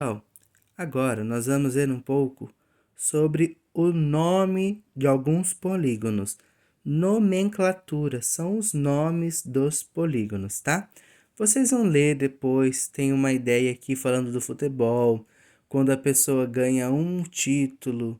Pessoal, agora nós vamos ver um pouco sobre o nome de alguns polígonos. Nomenclatura são os nomes dos polígonos, tá? Vocês vão ler depois, tem uma ideia aqui falando do futebol, quando a pessoa ganha um título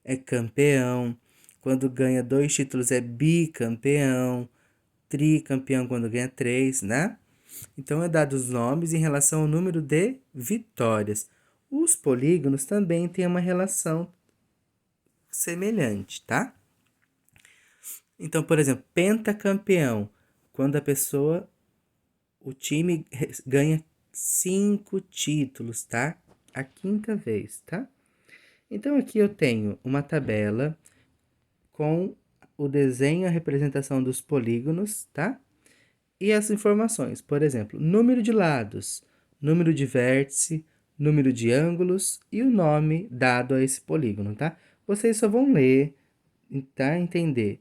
é campeão, quando ganha 2 títulos é bicampeão, tricampeão quando ganha 3, né? Então, é dado os nomes em relação ao número de vitórias. Os polígonos também têm uma relação semelhante, tá? Então, por exemplo, pentacampeão, quando o time ganha 5 títulos, tá? A quinta vez, tá? Então, aqui eu tenho uma tabela com o desenho, a representação dos polígonos, tá? E as informações, por exemplo, número de lados, número de vértice, número de ângulos e o nome dado a esse polígono, tá? Vocês só vão ler, tá? Entender.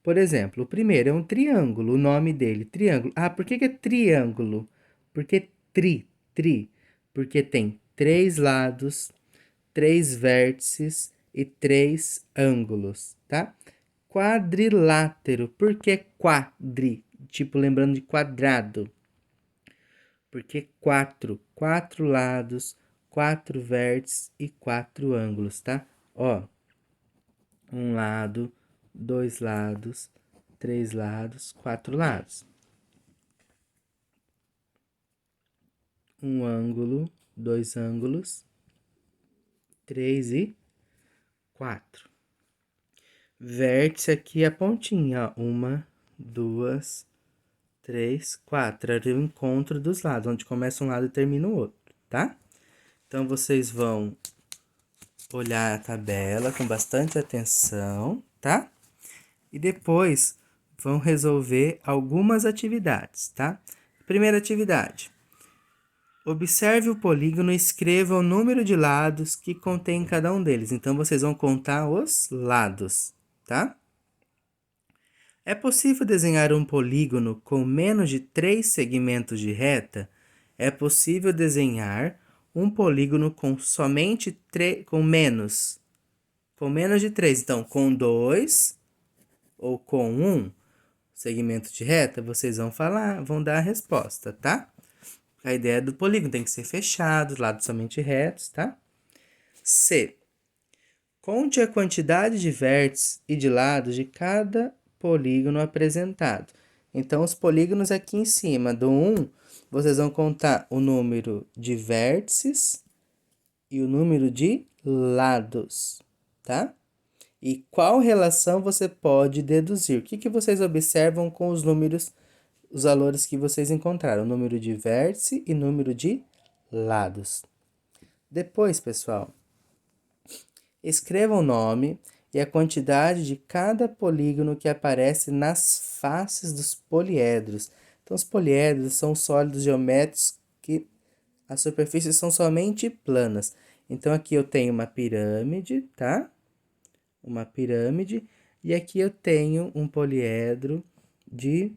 Por exemplo, o primeiro é um triângulo, o nome dele, triângulo. Ah, por que é triângulo? Porque tri, porque tem 3 lados, 3 vértices e 3 ângulos, tá? Quadrilátero, por que quadri? Tipo, lembrando de quadrado. Porque 4 lados, 4 vértices e 4 ângulos, tá? Ó, 1 lado, 2 lados, 3 lados, 4 lados. Um ângulo, 2 ângulos, 3 e 4. Vértice aqui a pontinha, ó. 1, 2, 3, 4. É o encontro dos lados, onde começa um lado e termina o outro, tá? Então, vocês vão olhar a tabela com bastante atenção, tá? E depois vão resolver algumas atividades, tá? Primeira atividade. Observe o polígono e escreva o número de lados que contém cada um deles. Então, vocês vão contar os lados, tá? É possível desenhar um polígono com menos de 3 segmentos de reta? É possível desenhar um polígono com somente com menos de 3. Então, com 2 ou com 1 segmento de reta, vocês vão dar a resposta, tá? A ideia do polígono tem que ser fechado, lados somente retos, tá? C. Conte a quantidade de vértices e de lados de cada polígono apresentado. Então, os polígonos aqui em cima do 1, vocês vão contar o número de vértices e o número de lados, tá? E qual relação você pode deduzir? O que vocês observam com os números, os valores que vocês encontraram? Número de vértice e número de lados. Depois, pessoal, escreva o nome e a quantidade de cada polígono que aparece nas faces dos poliedros. Então, os poliedros são sólidos geométricos que as superfícies são somente planas. Então, aqui eu tenho uma pirâmide, tá? Uma pirâmide. E aqui eu tenho um poliedro de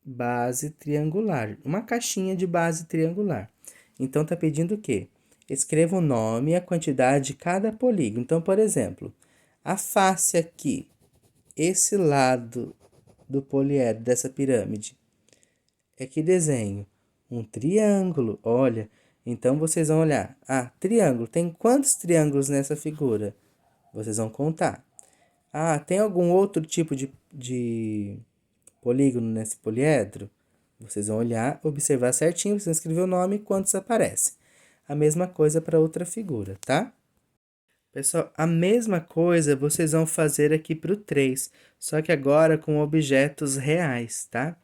base triangular. Uma caixinha de base triangular. Então, tá pedindo o quê? Escreva o nome e a quantidade de cada polígono. Então, por exemplo, a face aqui, esse lado do poliedro dessa pirâmide, é que desenho um triângulo. Olha, então vocês vão olhar. Ah, triângulo. Tem quantos triângulos nessa figura? Vocês vão contar. Ah, tem algum outro tipo de polígono nesse poliedro? Vocês vão olhar, observar certinho, vocês vão escrever o nome e quantos aparecem. A mesma coisa para outra figura, tá? Pessoal, a mesma coisa vocês vão fazer aqui para o 3, só que agora com objetos reais, tá?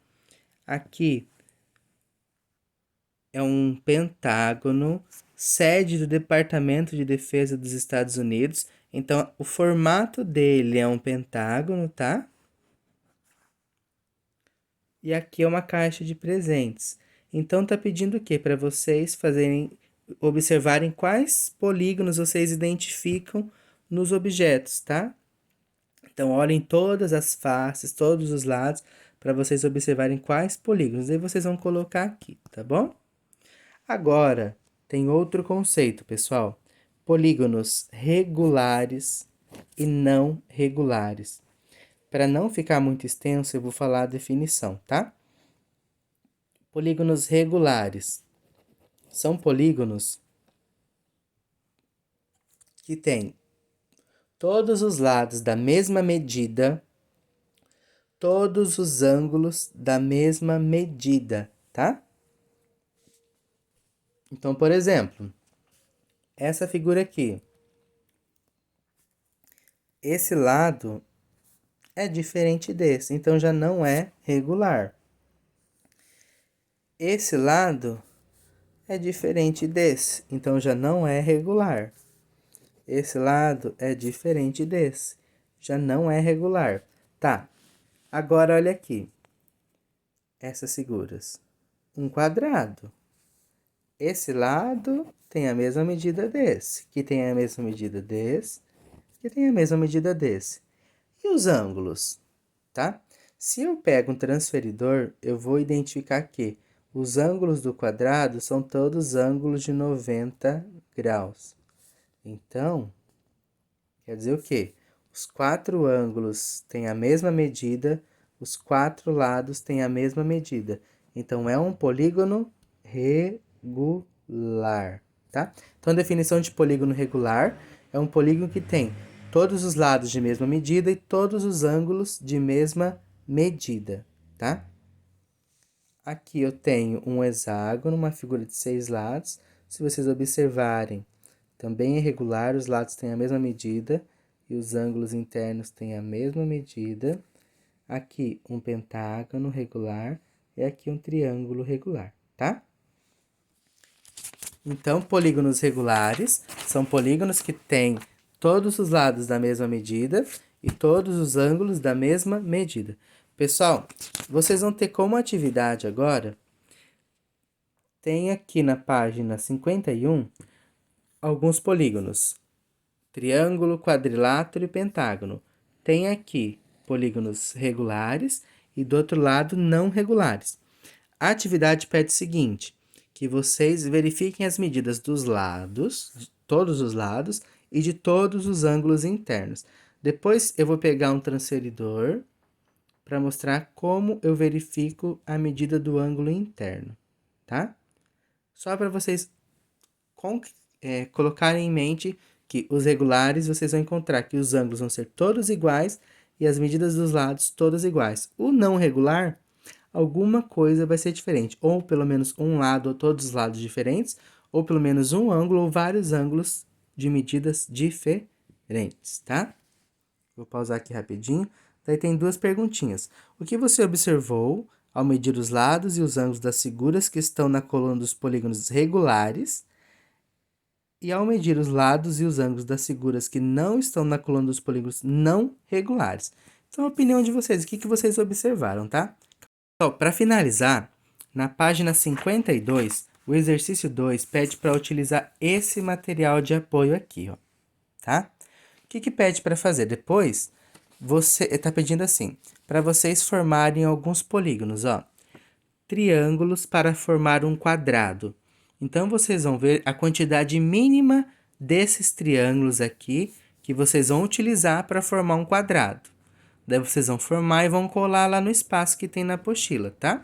Aqui é um pentágono, sede do Departamento de Defesa dos Estados Unidos. Então, o formato dele é um pentágono, tá? E aqui é uma caixa de presentes. Então, tá pedindo o quê? Para vocês observarem quais polígonos vocês identificam nos objetos, tá? Então, olhem todas as faces, todos os lados, para vocês observarem quais polígonos. Aí vocês vão colocar aqui, tá bom? Agora, tem outro conceito, pessoal. Polígonos regulares e não regulares. Para não ficar muito extenso, eu vou falar a definição, tá? Polígonos regulares são polígonos que têm todos os lados da mesma medida, todos os ângulos da mesma medida, tá? Então, por exemplo, essa figura aqui. Esse lado é diferente desse, então já não é regular. Esse lado é diferente desse, então já não é regular. Esse lado é diferente desse, já não é regular. Tá, agora olha aqui. Essas figuras. Um quadrado. Esse lado tem a mesma medida desse, que tem a mesma medida desse, que tem a mesma medida desse. E os ângulos, tá? Se eu pego um transferidor, eu vou identificar que os ângulos do quadrado são todos ângulos de 90 graus. Então, quer dizer o quê? Os 4 ângulos têm a mesma medida, os 4 lados têm a mesma medida. Então, é um polígono regular, tá? Então, a definição de polígono regular é um polígono que tem todos os lados de mesma medida e todos os ângulos de mesma medida, tá? Aqui eu tenho um hexágono, uma figura de 6 lados. Se vocês observarem, também é regular, os lados têm a mesma medida e os ângulos internos têm a mesma medida. Aqui um pentágono regular e aqui um triângulo regular, tá? Então, polígonos regulares são polígonos que têm todos os lados da mesma medida e todos os ângulos da mesma medida. Pessoal, vocês vão ter como atividade agora, tem aqui na página 51, alguns polígonos. Triângulo, quadrilátero e pentágono. Tem aqui polígonos regulares e do outro lado não regulares. A atividade pede o seguinte, que vocês verifiquem as medidas dos lados, de todos os lados, e de todos os ângulos internos. Depois eu vou pegar um transferidor para mostrar como eu verifico a medida do ângulo interno, tá? Só para vocês colocarem em mente que os regulares vocês vão encontrar que os ângulos vão ser todos iguais e as medidas dos lados todas iguais. O não regular, alguma coisa vai ser diferente, ou pelo menos um lado ou todos os lados diferentes, ou pelo menos um ângulo ou vários ângulos de medidas diferentes, tá? Vou pausar aqui rapidinho. Daí tem duas perguntinhas. O que você observou ao medir os lados e os ângulos das figuras que estão na coluna dos polígonos regulares? E ao medir os lados e os ângulos das figuras que não estão na coluna dos polígonos não regulares. Então, a opinião de vocês, o que vocês observaram, tá? Então, para finalizar, na página 52, o exercício 2 pede para utilizar esse material de apoio aqui, ó, tá? O que pede para fazer? Depois, você está pedindo assim, para vocês formarem alguns polígonos, ó. Triângulos para formar um quadrado. Então, vocês vão ver a quantidade mínima desses triângulos aqui que vocês vão utilizar para formar um quadrado. Daí, vocês vão formar e vão colar lá no espaço que tem na apostila, tá?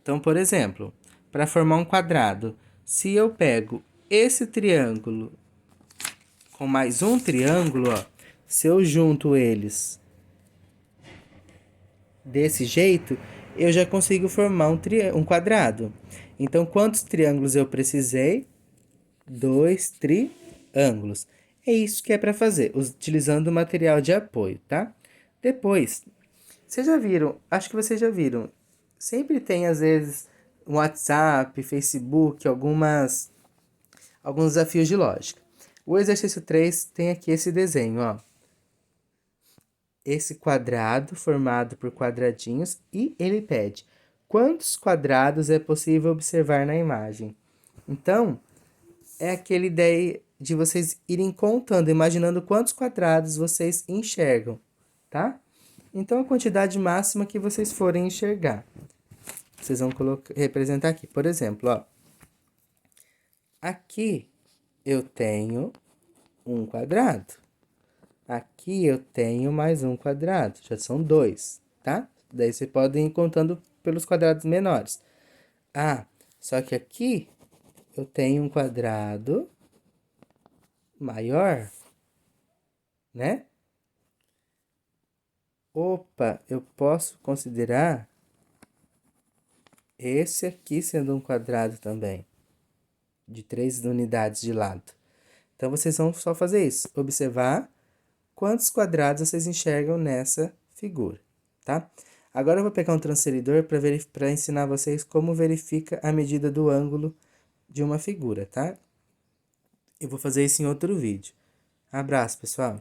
Então, por exemplo, para formar um quadrado, se eu pego esse triângulo com mais um triângulo, ó, se eu junto eles desse jeito, eu já consigo formar um quadrado. Então, quantos triângulos eu precisei? 2 triângulos. É isso que é para fazer, utilizando o material de apoio, tá? Depois, vocês já viram, acho que vocês já viram, sempre tem, às vezes, no WhatsApp, Facebook, alguns desafios de lógica. O exercício 3 tem aqui esse desenho, ó. Esse quadrado formado por quadradinhos e ele pede quantos quadrados é possível observar na imagem. Então, é aquela ideia de vocês irem contando, imaginando quantos quadrados vocês enxergam, tá? Então, a quantidade máxima que vocês forem enxergar. Vocês vão representar aqui. Por exemplo, ó. Aqui eu tenho um quadrado. Aqui eu tenho mais um quadrado, já são dois, tá? Daí você pode ir contando pelos quadrados menores. Ah, só que aqui eu tenho um quadrado maior, né? Opa, eu posso considerar esse aqui sendo um quadrado também, de 3 unidades de lado. Então, vocês vão só fazer isso, observar quantos quadrados vocês enxergam nessa figura, tá? Agora eu vou pegar um transferidor para ensinar vocês como verifica a medida do ângulo de uma figura, tá? Eu vou fazer isso em outro vídeo. Abraço, pessoal!